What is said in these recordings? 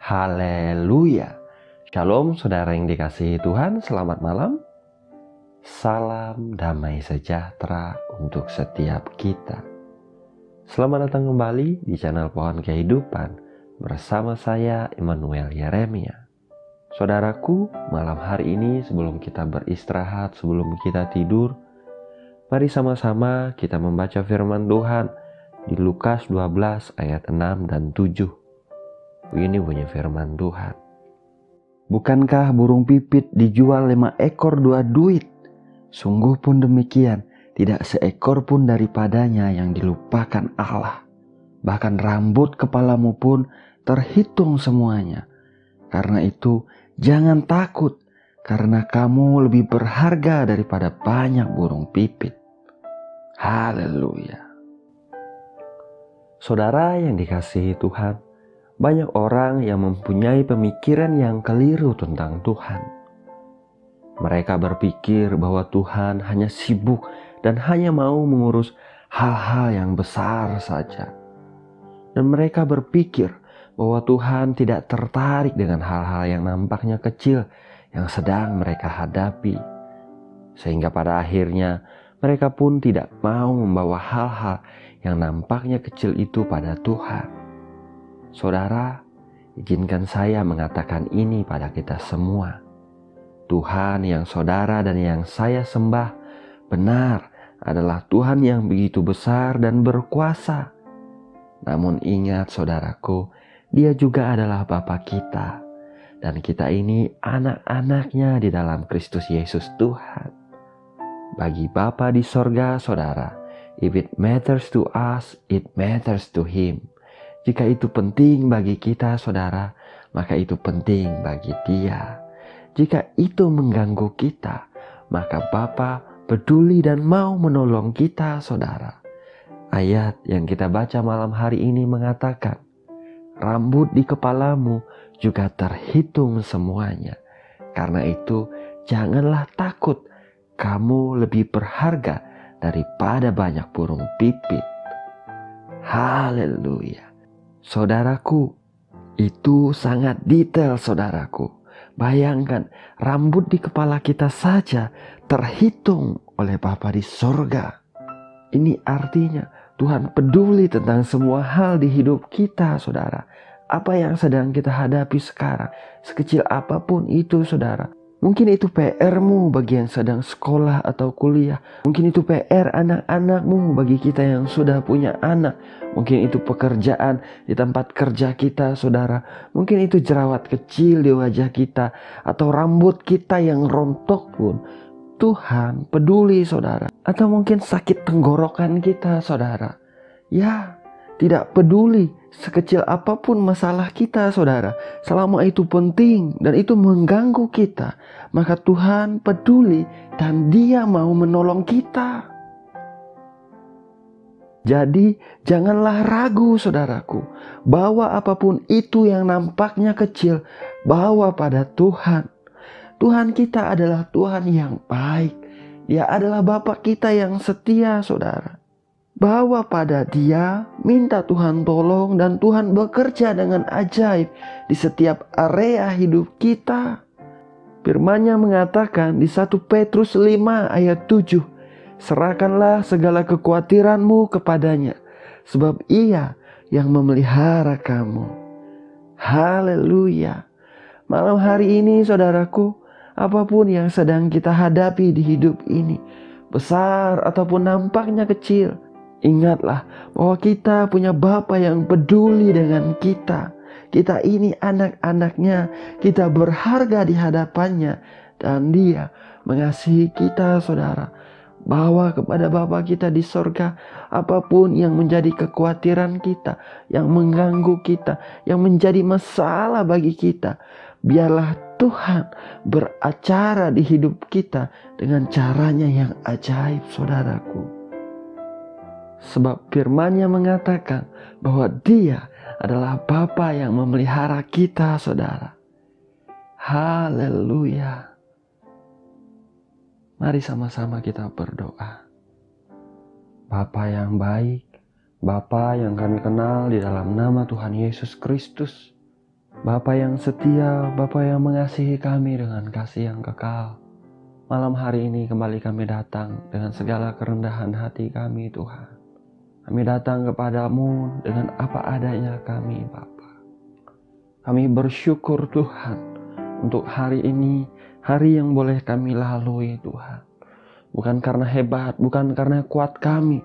Haleluya. Shalom saudara yang dikasihi Tuhan, selamat malam. Salam damai sejahtera untuk setiap kita. Selamat datang kembali di channel Pohon Kehidupan bersama saya Immanuel Yeremia. Saudaraku, malam hari ini sebelum kita beristirahat, sebelum kita tidur, mari sama-sama kita membaca firman Tuhan di Lukas 12 ayat 6 dan 7. Ini bunyi firman Tuhan. Bukankah burung pipit dijual 5 ekor 2 duit? Sungguh pun demikian, tidak seekor pun daripadanya yang dilupakan Allah. Bahkan rambut kepalamu pun terhitung semuanya. Karena itu, jangan takut, karena kamu lebih berharga daripada banyak burung pipit. Haleluya. Saudara yang dikasihi Tuhan, banyak orang yang mempunyai pemikiran yang keliru tentang Tuhan. Mereka berpikir bahwa Tuhan hanya sibuk dan hanya mau mengurus hal-hal yang besar saja. Dan mereka berpikir bahwa Tuhan tidak tertarik dengan hal-hal yang nampaknya kecil yang sedang mereka hadapi. Sehingga pada akhirnya mereka pun tidak mau membawa hal-hal yang nampaknya kecil itu pada Tuhan. Saudara, izinkan saya mengatakan ini pada kita semua. Tuhan yang saudara dan yang saya sembah benar adalah Tuhan yang begitu besar dan berkuasa. Namun ingat saudaraku, Dia juga adalah Bapa kita. Dan kita ini anak-anaknya di dalam Kristus Yesus Tuhan. Bagi Bapa di sorga, saudara, if it matters to us, it matters to Him. Jika itu penting bagi kita, saudara, maka itu penting bagi Dia. Jika itu mengganggu kita, maka Bapa peduli dan mau menolong kita, saudara. Ayat yang kita baca malam hari ini mengatakan, rambut di kepalamu juga terhitung semuanya. Karena itu, janganlah takut, kamu lebih berharga daripada banyak burung pipit. Haleluya. Saudaraku, itu sangat detail saudaraku. Bayangkan, rambut di kepala kita saja terhitung oleh Bapa di sorga. Ini artinya Tuhan peduli tentang semua hal di hidup kita, saudara. Apa yang sedang kita hadapi sekarang, sekecil apapun itu, saudara. Mungkin itu PR-mu bagi yang sedang sekolah atau kuliah. Mungkin itu PR anak-anakmu bagi kita yang sudah punya anak. Mungkin itu pekerjaan di tempat kerja kita, saudara. Mungkin itu jerawat kecil di wajah kita. Atau rambut kita yang rontok pun. Tuhan peduli, saudara. Atau mungkin sakit tenggorokan kita, saudara. Ya, tidak peduli sekecil apapun masalah kita, saudara. Selama itu penting dan itu mengganggu kita, maka Tuhan peduli dan Dia mau menolong kita. Jadi janganlah ragu, saudaraku, bawa apapun itu yang nampaknya kecil, bawa pada Tuhan. Tuhan kita adalah Tuhan yang baik. Dia adalah Bapa kita yang setia, saudara. Bawa pada Dia, minta Tuhan tolong, dan Tuhan bekerja dengan ajaib di setiap area hidup kita. Firman-Nya mengatakan di 1 Petrus 5 ayat 7, serahkanlah segala kekhawatiranmu kepadanya, sebab Ia yang memelihara kamu. Haleluya. Malam hari ini, saudaraku, apapun yang sedang kita hadapi di hidup ini, besar ataupun nampaknya kecil, ingatlah bahwa kita punya Bapa yang peduli dengan kita. Kita ini anak-anaknya, kita berharga di hadapannya, dan Dia mengasihi kita, saudara. Bawa kepada Bapa kita di sorga apapun yang menjadi kekhawatiran kita, yang mengganggu kita, yang menjadi masalah bagi kita. Biarlah Tuhan beracara di hidup kita dengan caranya yang ajaib, saudaraku. Sebab firman-Nya mengatakan bahwa Dia adalah Bapa yang memelihara kita, saudara. Haleluya. Mari sama-sama kita berdoa. Bapa yang baik, Bapa yang kami kenal di dalam nama Tuhan Yesus Kristus. Bapa yang setia, Bapa yang mengasihi kami dengan kasih yang kekal. Malam hari ini kembali kami datang dengan segala kerendahan hati kami, Tuhan. Kami datang kepadamu dengan apa adanya kami, Bapa. Kami bersyukur, Tuhan, untuk hari ini, hari yang boleh kami lalui, Tuhan. Bukan karena hebat, bukan karena kuat kami,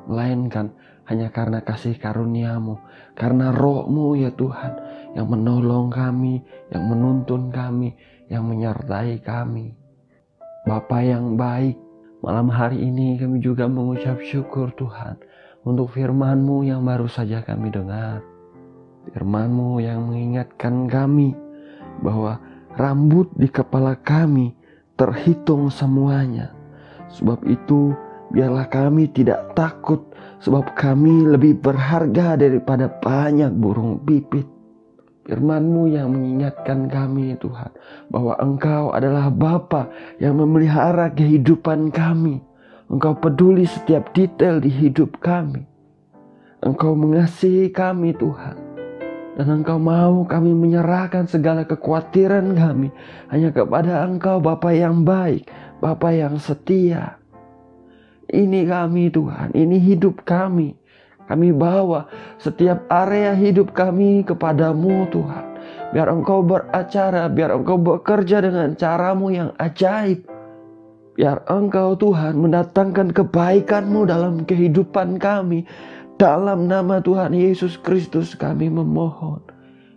melainkan hanya karena kasih karunia-Mu, karena Roh-Mu ya Tuhan, yang menolong kami, yang menuntun kami, yang menyertai kami. Bapa yang baik, malam hari ini kami juga mengucap syukur Tuhan untuk firman-Mu yang baru saja kami dengar. Firman-Mu yang mengingatkan kami bahwa rambut di kepala kami terhitung semuanya. Sebab itu biarlah kami tidak takut, sebab kami lebih berharga daripada banyak burung pipit. Firman-Mu yang mengingatkan kami Tuhan, bahwa Engkau adalah Bapa yang memelihara kehidupan kami. Engkau peduli setiap detail di hidup kami. Engkau mengasihi kami Tuhan. Dan Engkau mau kami menyerahkan segala kekhawatiran kami hanya kepada Engkau, Bapa yang baik, Bapa yang setia. Ini kami Tuhan, ini hidup kami. Kami bawa setiap area hidup kami kepadamu Tuhan. Biar Engkau beracara, biar Engkau bekerja dengan cara-Mu yang ajaib. Biar Engkau Tuhan mendatangkan kebaikan-Mu dalam kehidupan kami. Dalam nama Tuhan Yesus Kristus kami memohon.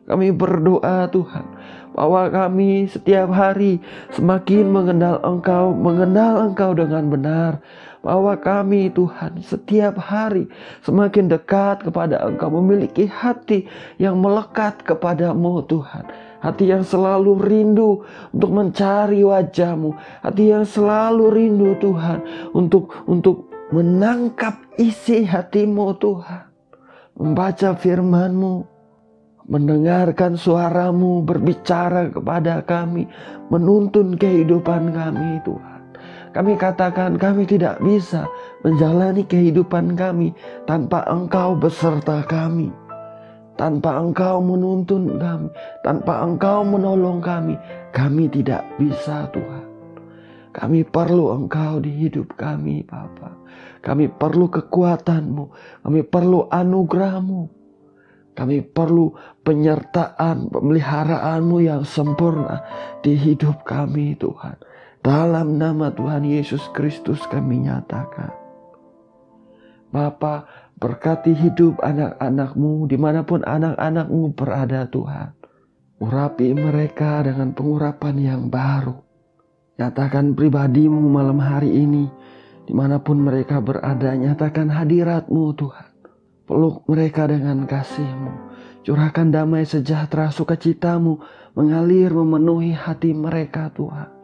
Kami berdoa Tuhan, bahwa kami setiap hari semakin mengenal Engkau dengan benar. Bahwa kami Tuhan setiap hari semakin dekat kepada Engkau, memiliki hati yang melekat kepadamu Tuhan. Hati yang selalu rindu untuk mencari wajah-Mu. Hati yang selalu rindu Tuhan untuk menangkap isi hati-Mu Tuhan. Membaca firman-Mu, mendengarkan suara-Mu berbicara kepada kami, menuntun kehidupan kami Tuhan. Kami katakan kami tidak bisa menjalani kehidupan kami tanpa Engkau beserta kami. Tanpa Engkau menuntun kami, tanpa Engkau menolong kami tidak bisa Tuhan. Kami perlu Engkau di hidup kami Bapa. Kami perlu kekuatan-Mu, kami perlu anugerah-Mu. Kami perlu penyertaan, pemeliharaan-Mu yang sempurna di hidup kami Tuhan. Dalam nama Tuhan Yesus Kristus kami nyatakan. Bapa, berkati hidup anak-anak-Mu dimanapun anak-anak-Mu berada Tuhan. Urapi mereka dengan pengurapan yang baru. Nyatakan pribadi-Mu malam hari ini. Dimanapun mereka berada, nyatakan hadirat-Mu Tuhan. Peluk mereka dengan kasih-Mu. Curahkan damai sejahtera sukacita-Mu mengalir memenuhi hati mereka Tuhan.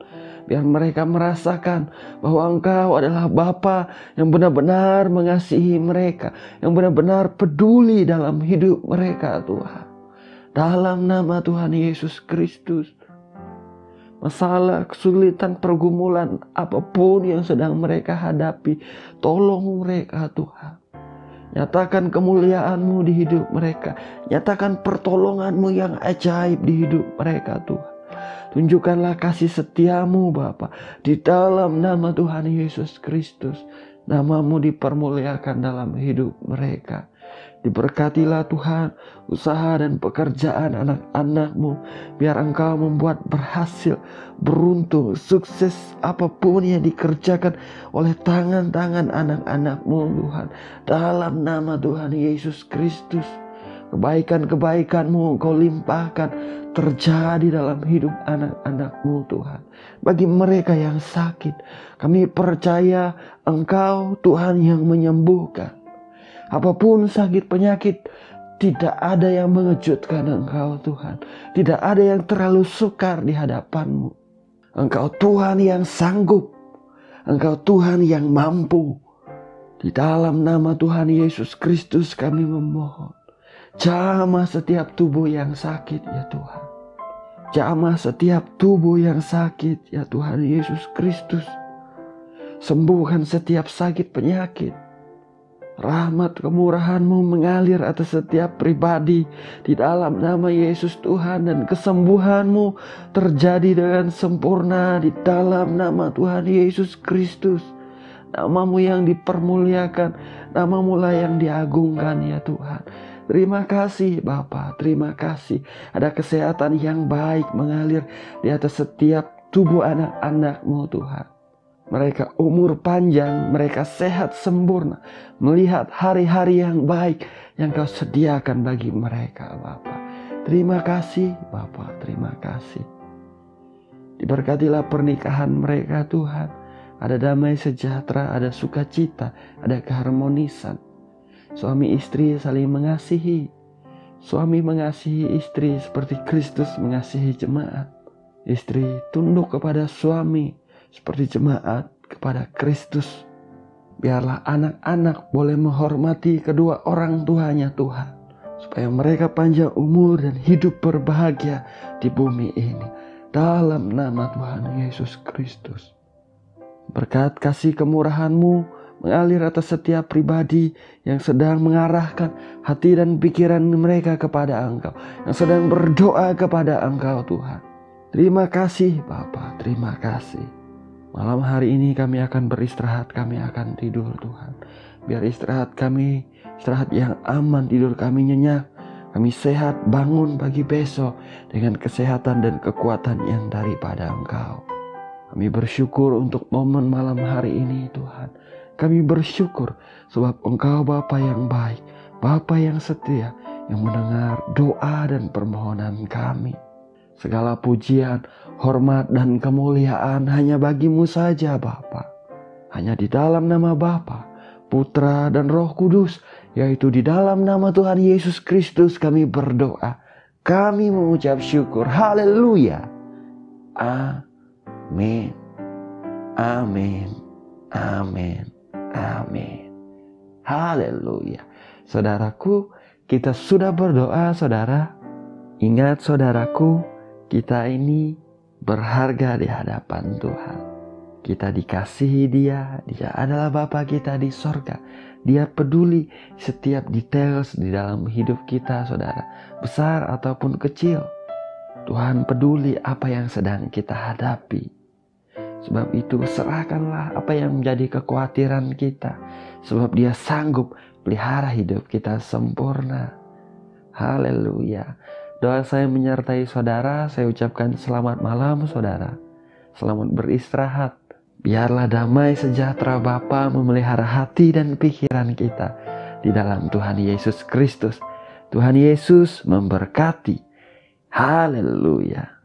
Biar mereka merasakan bahwa Engkau adalah Bapa yang benar-benar mengasihi mereka. Yang benar-benar peduli dalam hidup mereka Tuhan. Dalam nama Tuhan Yesus Kristus. Masalah, kesulitan, pergumulan apapun yang sedang mereka hadapi, tolong mereka Tuhan. Nyatakan kemuliaan-Mu di hidup mereka. Nyatakan pertolongan-Mu yang ajaib di hidup mereka Tuhan. Tunjukkanlah kasih setia-Mu Bapa di dalam nama Tuhan Yesus Kristus. Nama-Mu dipermuliakan dalam hidup mereka. Diberkatilah Tuhan usaha dan pekerjaan anak-anak-Mu. Biar Engkau membuat berhasil, beruntung, sukses apapun yang dikerjakan oleh tangan-tangan anak-anak-Mu Tuhan. Dalam nama Tuhan Yesus Kristus. Kebaikan-kebaikan-Mu Engkau limpahkan terjadi dalam hidup anak-anak-Mu Tuhan. Bagi mereka yang sakit, kami percaya Engkau Tuhan yang menyembuhkan. Apapun sakit penyakit, tidak ada yang mengejutkan Engkau Tuhan. Tidak ada yang terlalu sukar di hadapan-Mu. Engkau Tuhan yang sanggup. Engkau Tuhan yang mampu. Di dalam nama Tuhan Yesus Kristus kami memohon. Jamah setiap tubuh yang sakit ya Tuhan. Jamah setiap tubuh yang sakit ya Tuhan Yesus Kristus. Sembuhkan setiap sakit penyakit. Rahmat kemurahan-Mu mengalir atas setiap pribadi di dalam nama Yesus Tuhan, dan kesembuhan-Mu terjadi dengan sempurna di dalam nama Tuhan Yesus Kristus. Nama-Mu yang dipermuliakan, nama-Mu lah yang diagungkan ya Tuhan. Terima kasih Bapa, terima kasih. Ada kesehatan yang baik mengalir di atas setiap tubuh anak-anak-Mu Tuhan. Mereka umur panjang, mereka sehat sempurna, melihat hari-hari yang baik yang Kau sediakan bagi mereka Bapa. Terima kasih Bapa, terima kasih. Diberkatilah pernikahan mereka Tuhan. Ada damai sejahtera, ada sukacita, ada keharmonisan. Suami istri saling mengasihi. Suami mengasihi istri seperti Kristus mengasihi jemaat. Istri tunduk kepada suami seperti jemaat kepada Kristus. Biarlah anak-anak boleh menghormati kedua orang tuanya Tuhan, supaya mereka panjang umur dan hidup berbahagia di bumi ini. Dalam nama Tuhan Yesus Kristus. Berkat kasih kemurahan-Mu mengalir atas setiap pribadi yang sedang mengarahkan hati dan pikiran mereka kepada Engkau, yang sedang berdoa kepada Engkau Tuhan. Terima kasih Bapa, terima kasih. Malam hari ini kami akan beristirahat, kami akan tidur Tuhan. Biar istirahat kami, istirahat yang aman, tidur kami nyenyak. Kami sehat bangun pagi besok dengan kesehatan dan kekuatan yang daripada Engkau. Kami bersyukur untuk momen malam hari ini Tuhan. Kami bersyukur sebab Engkau Bapa yang baik, Bapa yang setia, yang mendengar doa dan permohonan kami. Segala pujian, hormat dan kemuliaan hanya bagi-Mu saja Bapa. Hanya di dalam nama Bapa, Putra dan Roh Kudus, yaitu di dalam nama Tuhan Yesus Kristus kami berdoa. Kami mengucap syukur. Haleluya. Amin. Amin. Amin. Amin. Haleluya. Saudaraku, kita sudah berdoa saudara. Ingat saudaraku, kita ini berharga di hadapan Tuhan. Kita dikasihi Dia adalah Bapa kita di sorga. Dia peduli setiap detail di dalam hidup kita saudara, besar ataupun kecil. Tuhan peduli apa yang sedang kita hadapi. Sebab itu serahkanlah apa yang menjadi kekhawatiran kita, sebab Dia sanggup pelihara hidup kita sempurna. Haleluya. Doa saya menyertai saudara. Saya ucapkan selamat malam saudara. Selamat beristirahat. Biarlah damai sejahtera Bapa memelihara hati dan pikiran kita di dalam Tuhan Yesus Kristus. Tuhan Yesus memberkati. Haleluya.